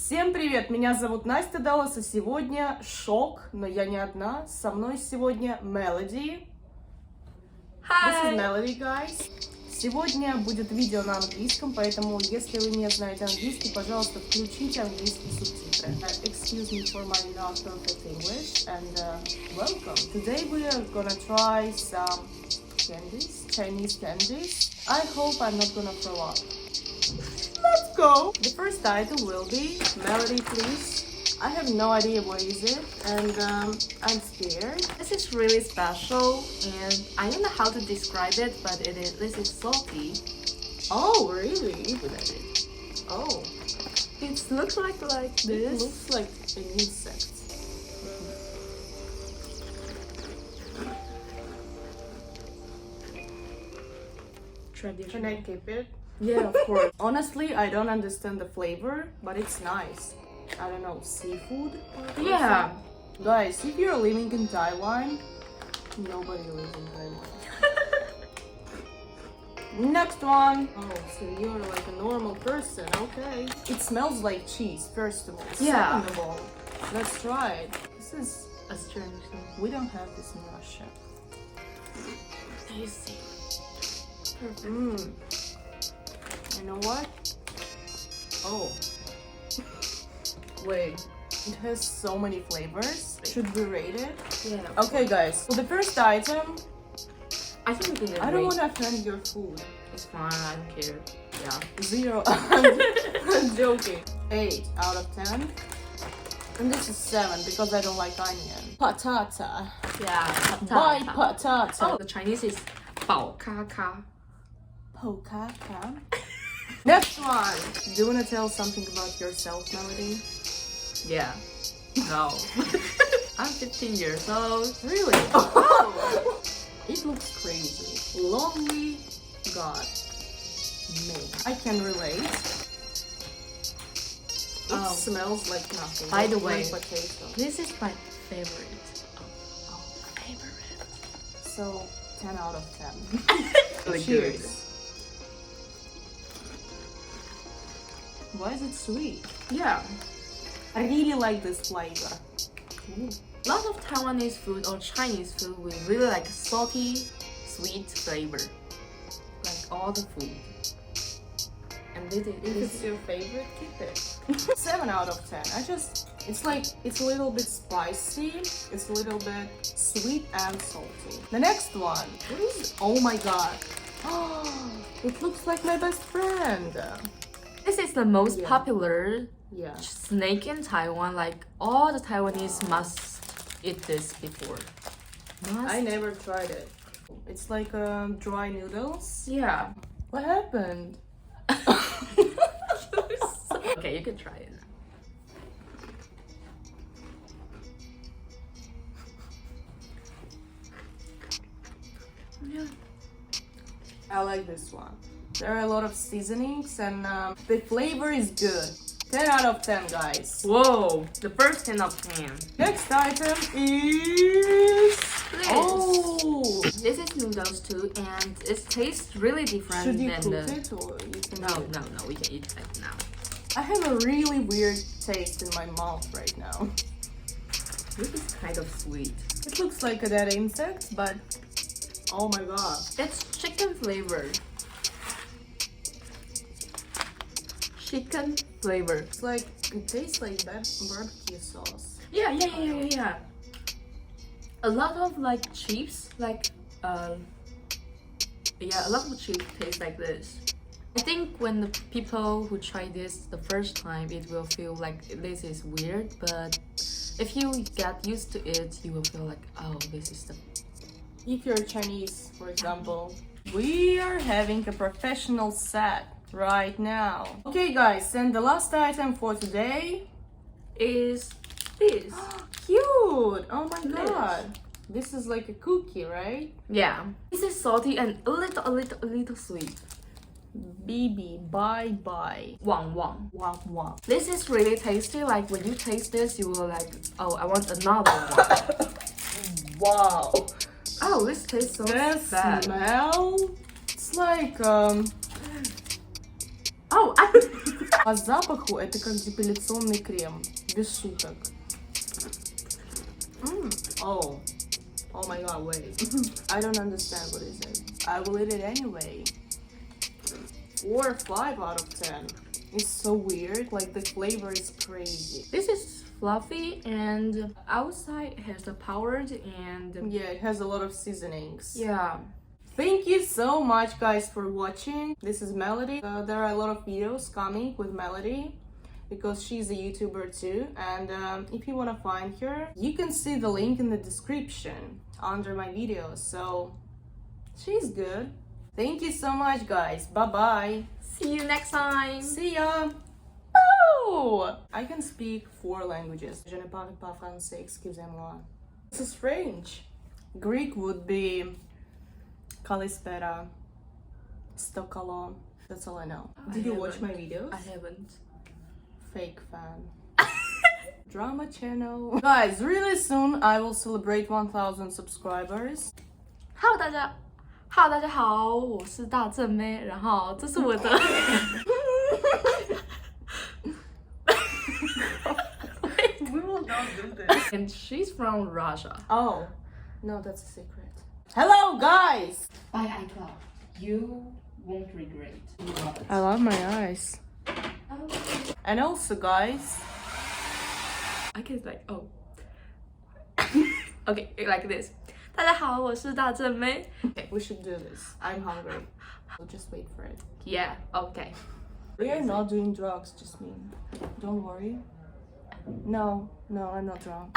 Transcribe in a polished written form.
Всем привет! Меня зовут Настя Даллас, и сегодня шок, но я не одна. Со мной сегодня Мелоди. Hi! This is Melody, guys. Сегодня будет видео на английском, поэтому если вы не знаете английский, пожалуйста, включите английские субтитры. Excuse me for my not perfect English, and welcome. Today we are gonna try some candies, Chinese candies. I hope I'm not gonna throw up. Let's go! The first item will be Melody, please. I have no idea what is it, and I'm scared. This is really special, and I don't know how to describe it, but this is salty. Oh, really? Oh, It looks like it this. looks like an insect. Can I Traditional. keep it? Yeah, of course. Honestly, I don't understand the flavor, but it's nice. I don't know, seafood? Or Yeah. something? Guys, if you're living in Taiwan, nobody lives in Taiwan. Next one. Oh, so you're like a normal person, okay. It smells like cheese, first of all. Yeah. Second of all, let's try it. This is, A strange thing. we don't have this in Russia. Tasty. Mmm. You know what? Oh. Wait. It has so many flavors. Should we rate it? Yeah. Okay, guys. So the first item, I think we can I don't rate. want to offend your food. It's fine. I don't care. Yeah. 0. I'm joking. 8 out of 10. And this is 7 because I don't like onion. Patata. Yeah. Buy Patata. patata. Oh, the Chinese is 宝咖咖. Pokaka. Next one. Do you want to tell something about yourself, Melody? Yeah. No. I'm 15 years old. Really? Oh. It looks crazy. Lonely God. Me. I can relate. It Oh. smells like nothing. By the like way, potato. This is my favorite. Oh, favorite. So 10 out of 10. Really Cheers. good. Why is it sweet? Yeah. I really like this flavor. Ooh. Lots of Taiwanese food or Chinese food we really like salty, sweet flavor. Like all the food. And If it's your favorite, keep it. 7 out of 10. It's a little bit spicy. It's a little bit sweet and salty. The next one. What is it? Oh my god. Oh, it looks like my best friend. This is the most Yeah. popular Yeah. snake in Taiwan. Like all the Taiwanese must eat this before. Must? I never tried it. It's like dry noodles. Yeah. What happened? Okay, you can try it now. Yeah. I like this one. There are a lot of seasonings and the flavor is good. 10 out of 10, guys. Whoa, the first 10 of 10. Next item is... This. Oh! This is noodles too, and it tastes really different Should you than cook the. it or you can No, eat it? no, we can eat it now. I have a really weird taste in my mouth right now. This is kind of sweet. It looks like a dead insect, but oh my god. It's chicken flavor. Chicken flavor. It's like, it tastes like that barbecue sauce. Yeah. A lot of like chips, like a lot of chips taste like this. I think when the people who try this the first time, it will feel like this is weird, but if you get used to it, you will feel like, oh, this is the. If you're Chinese, for example, we are having a professional set right now. Okay, guys, and the last item for today Is this. cute. Oh my This. god. This is like a cookie, right? Yeah. This is salty and a little sweet. BB, bye bye. Wang wang. Wow, wow. This is really tasty. Like when you taste this, you will like, oh, I want another one. Wow. Oh, this tastes so The bad. smell. It's like Oh, I По запаху это как депиляционный крем, без шуток. Oh my god, wait. I don't understand what is it. I will eat it anyway. 4 or 5 out of 10. It's so weird, like the flavor is crazy. This is fluffy and outside has the powdered and Yeah, it has a lot of seasonings. yeah. Thank you so much guys for watching. This is Melody. There are a lot of videos coming with Melody because she's a YouTuber too, and if you want to find her, you can see the link in the description under my videos. So she's good. Thank you so much guys. Bye bye. See you next time. See ya. Oh, I can speak 4 languages. Je ne parle pas français, excusez-moi. This is French. Greek would be Kalispera, Stokalo. That's all I know. Did you watch my videos? I haven't. Fake fan. Drama channel. Guys, really soon I will celebrate 1,000 subscribers. Hello 大家好，我是大正妹，然后这是我的We will not do this. and she's from Russia. Oh, no, that's a secret. Hello, guys! Bye iCloud. You won't regret. I love my eyes. And also, guys, I can like oh. Okay, like this. 大家好，我是大正妹。 okay, we should do this. I'm hungry. So just wait for it. Yeah, okay. We are not doing drugs, just me. Don't worry. No, I'm not drunk.